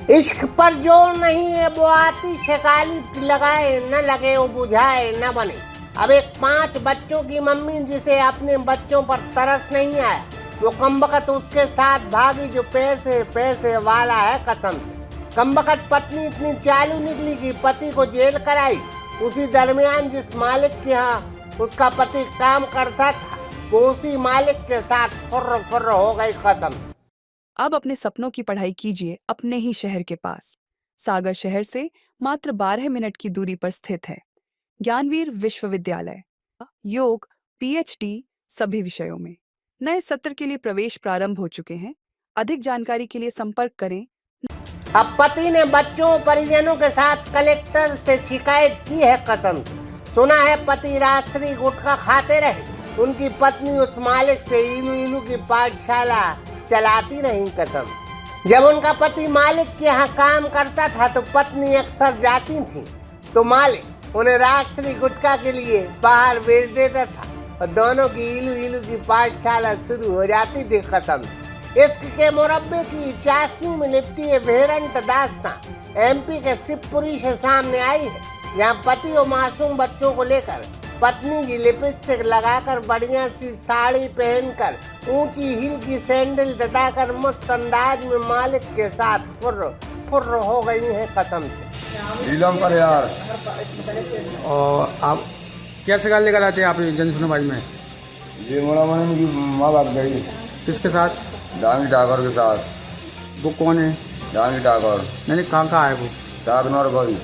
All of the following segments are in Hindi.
इश्क पर जोर नहीं है वो आती शिकाली लगाए न लगे वो बुझाए न बने। अब एक 5 बच्चों की मम्मी जिसे अपने बच्चों पर तरस नहीं आया वो कमबख्त उसके साथ भागी जो पैसे पैसे वाला है कसम से। कमबख्त पत्नी इतनी चालू निकली कि पति को जेल कराई। उसी दरमियान जिस मालिक के यहाँ उसका पति काम करता था वो उसी मालिक के साथ फुर्र फुर्र हो गई कसम। अब अपने सपनों की पढ़ाई कीजिए अपने ही शहर के पास। सागर शहर से मात्र 12 मिनट की दूरी पर स्थित है ज्ञानवीर विश्वविद्यालय। योग, पीएचडी सभी विषयों में। नए सत्र के लिए प्रवेश प्रारंभ हो चुके हैं। अधिक जानकारी के लिए संपर्क करें। अब पति ने बच्चों परिजनों के साथ कलेक्टर से शिकायत की है कसम। सुना है पति रात्रि गुटखा खाते रहे। उनकी पत्नी उस मालिक से इलू इलू की पाठशाला चलाती रही कसम। जब उनका पति मालिक के यहाँ काम करता था तो पत्नी अक्सर जाती थी तो मालिक उन्हें रात्रि गुटखा के लिए बाहर भेज देता था और दोनों की इलू इलू की पाठशाला शुरू हो जाती थी कसम। इश्क के मुरब्बे की चाशनी में लिपटी है बेरंट दास्तां एमपी के शिवपुरी से सामने आई है, जहाँ पति और मासूम बच्चों को लेकर पत्नी की लिपस्टिक लगाकर बढ़िया सी साड़ी पहनकर ऊंची हील की सैंडल डटाकर मस्त अंदाज में मालिक के साथ फुर्र फुर्र हो गई है कसम से। नीलम पर यार। और आप क्या शिकार लेकर आते हैं आप जन सुनवाई में? ये मोड़ा मैंने उनकी माँ भाग गई। किसके साथ? दामी ठाकुर के साथ। वो कौन है? दामी ठाकुर। नहीं कहाँ है वो? सागनौर गई।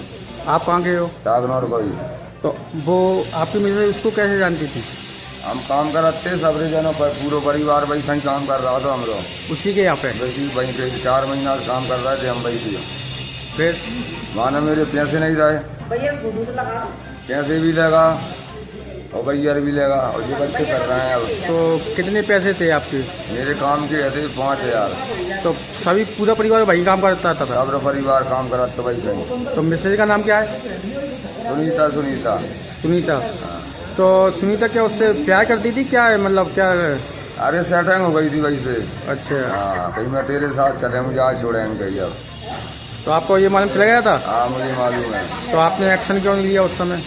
आप कहाँ के हो? सागनौर गई। तो वो आपकी मिसेज उसको कैसे जानती थी? हम काम कराते सबरे जनों पर पूरा परिवार वही कहीं काम कर रहा था। हम लोग उसी के यहाँ पे? वही वहीं पे 4 महीना से काम कर रहे थे हम वही थे। फिर माना मेरे पैसे नहीं रहे, पैसे भी लगा और गैयर भी लगा और ये बच्चे कर रहे हैं अब। तो कितने पैसे थे आपके? मेरे काम के थे 5000। तो सभी पूरा परिवार वही काम करता था? सब परिवार काम कराते तो वही कहीं। तो मिसेज का नाम क्या है? सुनीता। सुनीता। सुनीता। तो सुनीता क्या उससे प्यार करती थी क्या है, मतलब क्या? अरे सेटिंग हो गई थी वही से। अच्छा। हाँ कहीं मैं तेरे साथ चले मुझे आज छोड़ेंगे कहीं अब। तो आपको ये मालूम चला गया था? हाँ मुझे मालूम है। तो आपने एक्शन क्यों नहीं लिया उस समय?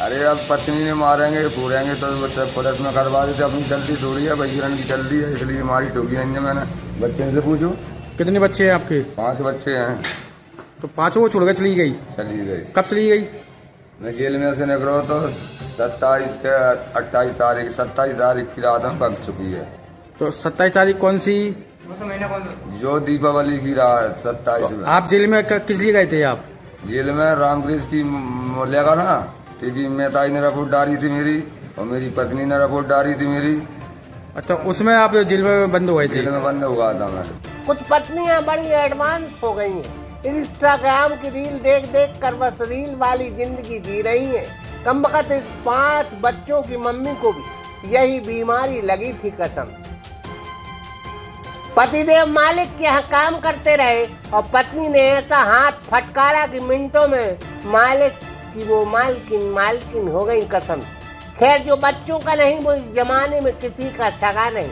अरे अब पत्नी ने मारेंगे पूरेंगे तो सब पुलिस में करवा देते। अपनी चलती थोड़ी है बजरन की चल रही है इसलिए मारी टोकी नहीं है मैंने। बच्चे से पूछो। कितने बच्चे हैं आपके? 5 बच्चे हैं। तो पांचों को छोड़ के चली गई? चली गई। कब चली गई? मैं जेल में से निकलो तो 27 के 28 तारीख 27 तारीख की रात में पक चुकी है। तो 27 तारीख कौन सी? जो दीपावली की रात 27 में। आप जेल में किस लिए गए थे आप? जेल में रामकृष्ण की मूल्य का ना तेजी मेहताई ने रिपोर्ट डाली थी मेरी और मेरी पत्नी ने रिपोर्ट डाली थी मेरी। अच्छा उसमें आप जेल में बंद हुए थे? जेल में बंद हुआ था मैं। कुछ पत्नियां बड़ी एडवांस हो गई हैं। इंस्टाग्राम की रील देख देख कर बस रील वाली जिंदगी जी रही हैं। कमबख्त इस 5 बच्चों की मम्मी को भी यही बीमारी लगी थी कसम। पतिदेव मालिक के यहाँ काम करते रहे और पत्नी ने ऐसा हाथ फटकारा कि मिनटों में मालिक की वो मालकिन हो गई कसम। खैर जो बच्चों का नहीं वो इस जमाने में किसी का सगा नहीं।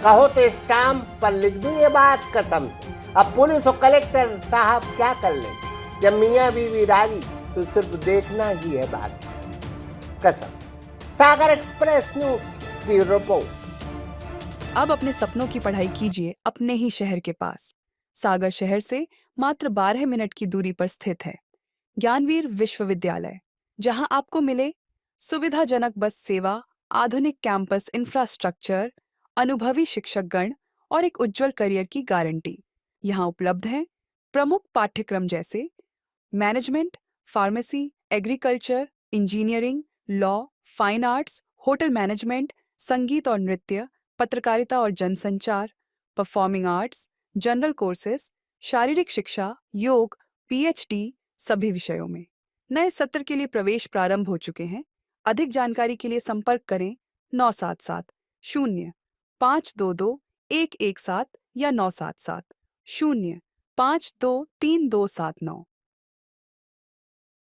कहो तो स्टाम्प पर लिख दूं ये बात कसम से। अब पुलिस और कलेक्टर साहब क्या कर ले, जब मियाँ बीवी राजी तो सिर्फ देखना ही है बात कसम। सागर एक्सप्रेस न्यूज की रिपोर्ट। अब अपने सपनों की पढ़ाई कीजिए अपने ही शहर के पास। सागर शहर से मात्र 12 मिनट की दूरी पर स्थित है ज्ञानवीर विश्वविद्यालय, जहां आपको मिले सुविधाजनक बस सेवा, आधुनिक कैंपस इंफ्रास्ट्रक्चर, अनुभवी शिक्षकगण और एक उज्जवल करियर की गारंटी। यहाँ उपलब्ध हैं प्रमुख पाठ्यक्रम जैसे management, pharmacy, agriculture, engineering, law, fine arts, hotel management, संगीत और नृत्य, पत्रकारिता और जनसंचार, परफॉर्मिंग आर्ट्स, जनरल कोर्सेज, शारीरिक शिक्षा, योग, पीएचडी सभी विषयों में। नए सत्र के लिए प्रवेश प्रारंभ हो चुके हैं। अधिक जानकारी के लिए संपर्क करें 977 0 522 117 या 977 0 523 279।